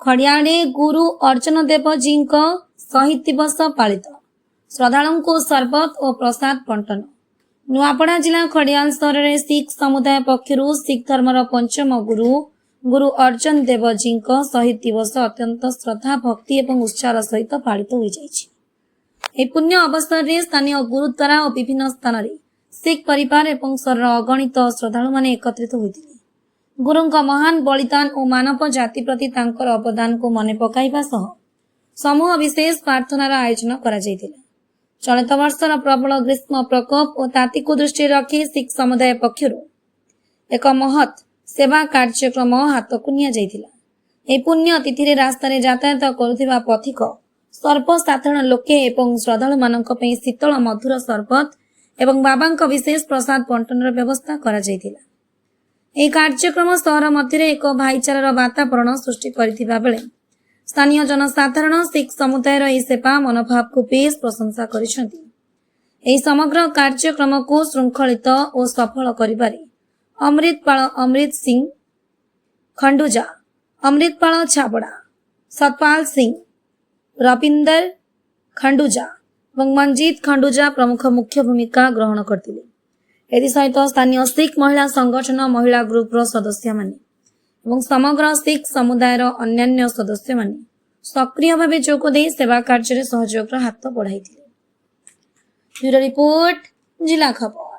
खड़ियाड़े गुरु अर्चन देव जी शहीद दिवस पालित श्रद्धालुओं को सरबत और प्रसाद बंटन। नुआपड़ा जिला खड़ियाल सहर में सिख समुदाय पक्षर सिख धर्मर पंचम गुरु गुरु अर्चन देव जी शहीद दिवस अत्यंत श्रद्धा भक्ति और उत्साह सहित पालित हो जाइए। पुण्य अवसर में स्थानीय गुरुद्वारा और विभिन्न स्थान में सिख परिवार और सहर अगणित श्रद्धालु माने एकत्रित होते गुरुंका महान बलिदान और मानव जाति प्रति तांकर अवदान को मन पकाइबा सह समूह विशेष प्रार्थनार आयोजन करा जायतिला। चलित वर्षर प्रबल ग्रीष्म प्रकोप और ताती को दृष्टि रखी सिख समुदाय पक्षर एक महत् सेवा कार्यक्रम हाथ को निया जायतिला। ए पुण्य तिथि रास्ता यातायात करुथिबा पथिक सर्वसाधारण लोके एवं श्रद्धालु मानक पई शीतल मधुर सरबत एवं बाबांक विशेष प्रसाद बंटनर व्यवस्था करा जायतिला। यह कार्यक्रम सहर मध्य एक भाईचारार वातावरण सृष्टि करथिबा बेले स्थानीय जनसाधारण सिख समुदायर यह सेवा मनोभाव को बेस प्रशंसा करिसेंति। समग्र कार्यक्रम को श्रृंखलित और सफल करिबारे अमृत सिंह खंडुजा, अमृतपाल छाबड़ा, सतपाल सिंह, रविंदर खंडुजा और मंजीत खंडुजा प्रमुख मुख्य भूमिका ग्रहण करथिले। एसहित स्थानीय सिख महिला संगठन महिला ग्रुपर सदस्य माने समग्र सिख समुदायर अन्यान्य सदस्य माने सक्रिय भाव जोगदे सेवा कार्य सहयोग हाथ बढ़ाई। ब्यूरो रिपोर्ट, जिला खबर।